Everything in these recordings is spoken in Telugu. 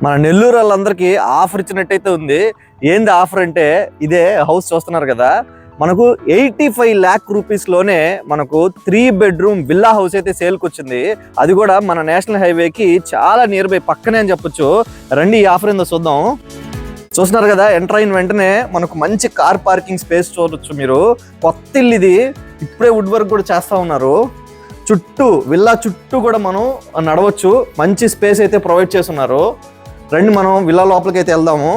మన నెల్లూరు వాళ్ళందరికీ ఆఫర్ ఇచ్చినట్టయితే ఉంది. ఏంది ఆఫర్ అంటే ఇదే హౌస్ చూస్తున్నారు కదా, మనకు 85 lakh రూపీస్లోనే మనకు 3 bedroom విల్లా హౌస్ అయితే సేల్కి వచ్చింది. అది కూడా మన నేషనల్ హైవేకి చాలా నియర్ బై పక్కనే అని చెప్పొచ్చు. రండి ఈ ఆఫర్ ఏందో చూద్దాం. చూస్తున్నారు కదా, ఎంటర్ అయిన వెంటనే మనకు మంచి కార్ పార్కింగ్ స్పేస్ చూడొచ్చు. మీరు కొత్త ఇల్లు ఇది, ఇప్పుడే వుడ్ వర్క్ కూడా చేస్తూ ఉన్నారు. చుట్టూ విల్లా చుట్టూ కూడా మనం నడవచ్చు, మంచి స్పేస్ అయితే ప్రొవైడ్ చేస్తున్నారు. రండి మనం విల్లా లోపలికి అయితే వెళ్దాము.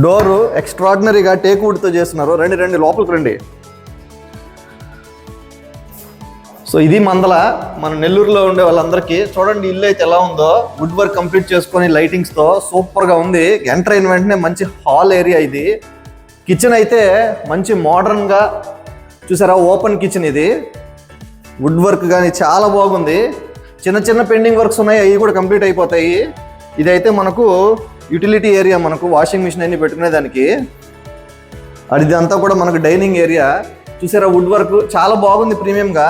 డోరు ఎక్స్ట్రాడినరీగా టేక్ వుడ్తో చేస్తున్నారు. రండి రండి లోపలికి రండి. సో ఇది మన నెల్లూరులో ఉండే వాళ్ళందరికీ చూడండి ఇల్లు అయితే ఎలా ఉందో. వుడ్ వర్క్ కంప్లీట్ చేసుకొని లైటింగ్స్తో సూపర్గా ఉంది. ఎంటర్ అయిన వెంటనే మంచి హాల్ ఏరియా ఇది. కిచెన్ అయితే మంచి మోడర్న్గా చూసారా, ఓపెన్ కిచెన్ ఇది. వుడ్ వర్క్ కానీ చాలా బాగుంది. చిన్న చిన్న పెండింగ్ వర్క్స్ ఉన్నాయి, అవి కూడా కంప్లీట్ అయిపోతాయి. ఇదైతే మనకు యూటిలిటీ ఏరియా, మనకు వాషింగ్ మిషన్ అన్ని పెట్టుకునేదానికి. ఇదంతా కూడా మనకు డైనింగ్ ఏరియా. చూసారా వుడ్ వర్క్ చాలా బాగుంది, ప్రీమియంగా.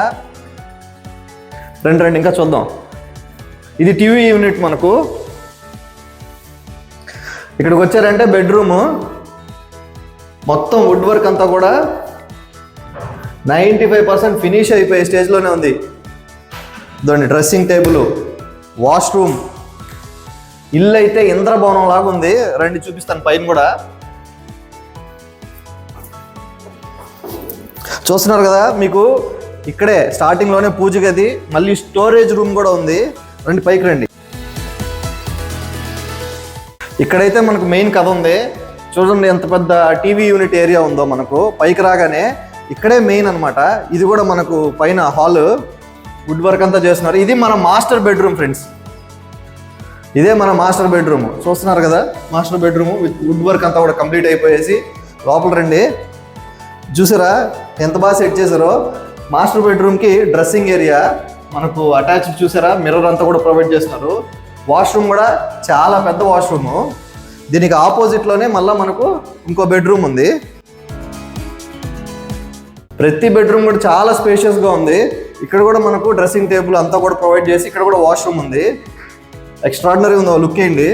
రండి రండి ఇంకా చూద్దాం. ఇది టీవీ యూనిట్. మనకు ఇక్కడికి వచ్చారంటే బెడ్రూమ్ మొత్తం వుడ్ వర్క్ అంతా కూడా 95% ఫినిష్ అయిపోయే స్టేజ్లోనే ఉంది. దాని డ్రెస్సింగ్ టేబుల్, వాష్రూమ్. ఇల్లు అయితే ఇంద్రభవనం లాగా ఉంది. రండి చూపిస్తాను పైన కూడా. చూస్తున్నారు కదా, మీకు ఇక్కడే స్టార్టింగ్లోనే పూజ గది, మళ్ళీ స్టోరేజ్ రూమ్ కూడా ఉంది. రండి పైకి రండి. ఇక్కడైతే మనకు మెయిన్ కథ ఉంది. చూడండి ఎంత పెద్ద టీవీ యూనిట్ ఏరియా ఉందో. మనకు పైకి రాగానే ఇక్కడే మెయిన్ అనమాట. ఇది కూడా మనకు పైన హాల్ వుడ్ వర్క్ అంతా చేస్తున్నారు. ఇది మన మాస్టర్ బెడ్రూమ్ ఫ్రెండ్స్. ఇదే మన మాస్టర్ బెడ్రూమ్. చూస్తున్నారు కదా, master bedroom with wood work అంతా కూడా కంప్లీట్ అయిపోయేసి లోపల రండి. చూసారా ఎంత బాగా సెట్ చేశారో. మాస్టర్ బెడ్రూమ్కి డ్రెస్సింగ్ ఏరియా మనకు అటాచ్డ్. చూసారా మిర్రర్ అంతా కూడా ప్రొవైడ్ చేస్తున్నారు. వాష్రూమ్ కూడా చాలా పెద్ద వాష్రూము. దీనికి ఆపోజిట్లోనే మళ్ళీ మనకు ఇంకో బెడ్రూమ్ ఉంది. ప్రతి బెడ్రూమ్ కూడా చాలా స్పేషియస్గా ఉంది. ఇక్కడ కూడా మనకు డ్రెస్సింగ్ టేబుల్ అంతా కూడా ప్రొవైడ్ చేసి ఇక్కడ కూడా వాష్రూమ్ ఉంది. ఎక్స్ట్రాడినరీ ఉందో, లుక్ ఏంటి.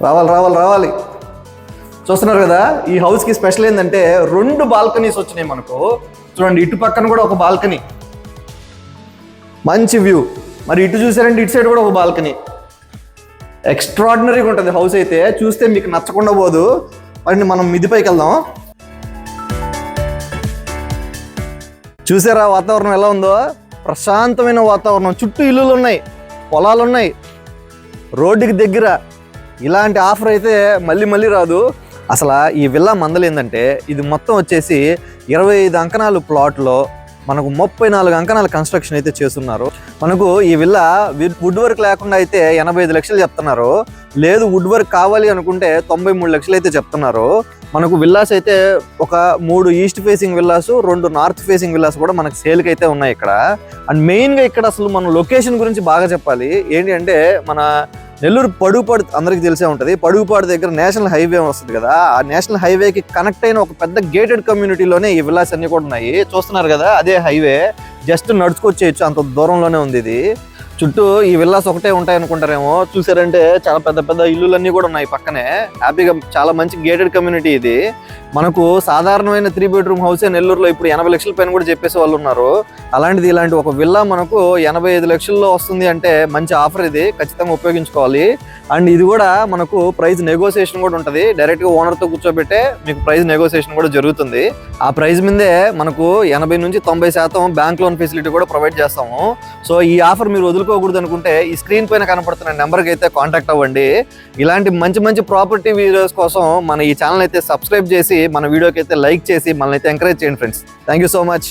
రావాలి రావాలి రావాలి. చూస్తున్నారు కదా, ఈ హౌస్కి స్పెషల్ ఏంటంటే 2 బాల్కనీస్ వచ్చినాయి మనకు. చూడండి ఇటు పక్కన కూడా ఒక బాల్కనీ, మంచి వ్యూ. మరి ఇటు చూసారంటే ఇటు సైడ్ కూడా ఒక బాల్కనీ. ఎక్స్ట్రాడినరీగా ఉంటుంది హౌస్ అయితే. చూస్తే మీకు నచ్చకుండా పోదు. మరి మనం మిదిపైకి వెళ్దాం. చూసారా వాతావరణం ఎలా ఉందో, ప్రశాంతమైన వాతావరణం. చుట్టూ ఇల్లులు ఉన్నాయి, పొలాలు ఉన్నాయి, రోడ్డుకి దగ్గర. ఇలాంటి ఆఫర్ అయితే మళ్ళీ మళ్ళీ రాదు. అసలు ఈ విల్లా మందలు ఏంటంటే, ఇది మొత్తం వచ్చేసి 25 అంకణాలు ప్లాట్లో మనకు 34 అంకణాల కన్స్ట్రక్షన్ అయితే చేస్తున్నారు. మనకు ఈ విల్లా వుడ్ వర్క్ లేకుండా అయితే 85 లక్షలు చెప్తున్నారు. లేదు వుడ్ వర్క్ కావాలి అనుకుంటే 93 లక్షలు అయితే చెప్తున్నారు. మనకు విల్లాస్ అయితే ఒక 3 east facing villas, 2 north facing villas కూడా మనకు సేల్కి అయితే ఉన్నాయి ఇక్కడ. అండ్ మెయిన్గా ఇక్కడ అసలు మనం లొకేషన్ గురించి బాగా చెప్పాలి. ఏంటి అంటే, మన నెల్లూరు పడుగుపాడు అందరికీ తెలిసే ఉంటుంది. పడుగుపాడు దగ్గర నేషనల్ హైవే వస్తుంది కదా, ఆ నేషనల్ హైవేకి కనెక్ట్ అయిన ఒక పెద్ద గేటెడ్ కమ్యూనిటీలోనే ఈ విల్లాస్ అన్ని కూడా ఉన్నాయి. చూస్తున్నారు కదా, అదే హైవే. జస్ట్ నడుచుకొచ్చేయచ్చు, అంత దూరంలోనే ఉంది ఇది. చుట్టూ ఈ విల్లాస్ ఒకటే ఉంటాయి అనుకుంటారేమో. చూసారంటే చాలా పెద్ద పెద్ద ఇల్లులన్నీ కూడా ఉన్నాయి పక్కనే. హ్యాపీగా చాలా మంచి గేటెడ్ కమ్యూనిటీ ఇది. మనకు సాధారణమైన 3 bedroom హౌసే నెల్లూరులో ఇప్పుడు 80 లక్షల పైన కూడా చెప్పేసే వాళ్ళు ఉన్నారు. అలాంటిది ఇలాంటి ఒక విల్లా మనకు 85 లక్షల్లో వస్తుంది అంటే మంచి ఆఫర్. ఇది ఖచ్చితంగా ఉపయోగించుకోవాలి. అండ్ ఇది కూడా మనకు ప్రైస్ నెగోసియేషన్ కూడా ఉంటుంది. డైరెక్ట్గా ఓనర్తో కూర్చోబెట్టే మీకు ప్రైస్ నెగోసియేషన్ కూడా జరుగుతుంది. ఆ ప్రైస్ మీదే మనకు 80 నుంచి 90% బ్యాంక్ లోన్ ఫెసిలిటీ కూడా ప్రొవైడ్ చేస్తాము. సో ఈ ఆఫర్ మీరు వదులుకోకూడదు అనుకుంటే ఈ స్క్రీన్ పైన కనపడుతున్న నెంబర్కి అయితే కాంటాక్ట్ అవ్వండి. ఇలాంటి మంచి మంచి ప్రాపర్టీ వీడియోస్ కోసం మన ఈ ఛానల్ అయితే సబ్స్క్రైబ్ చేసి, మన వీడియోకి అయితే లైక్ చేసి మనల్ని అయితే ఎంకరేజ్ చేయండి friends. Thank you so much.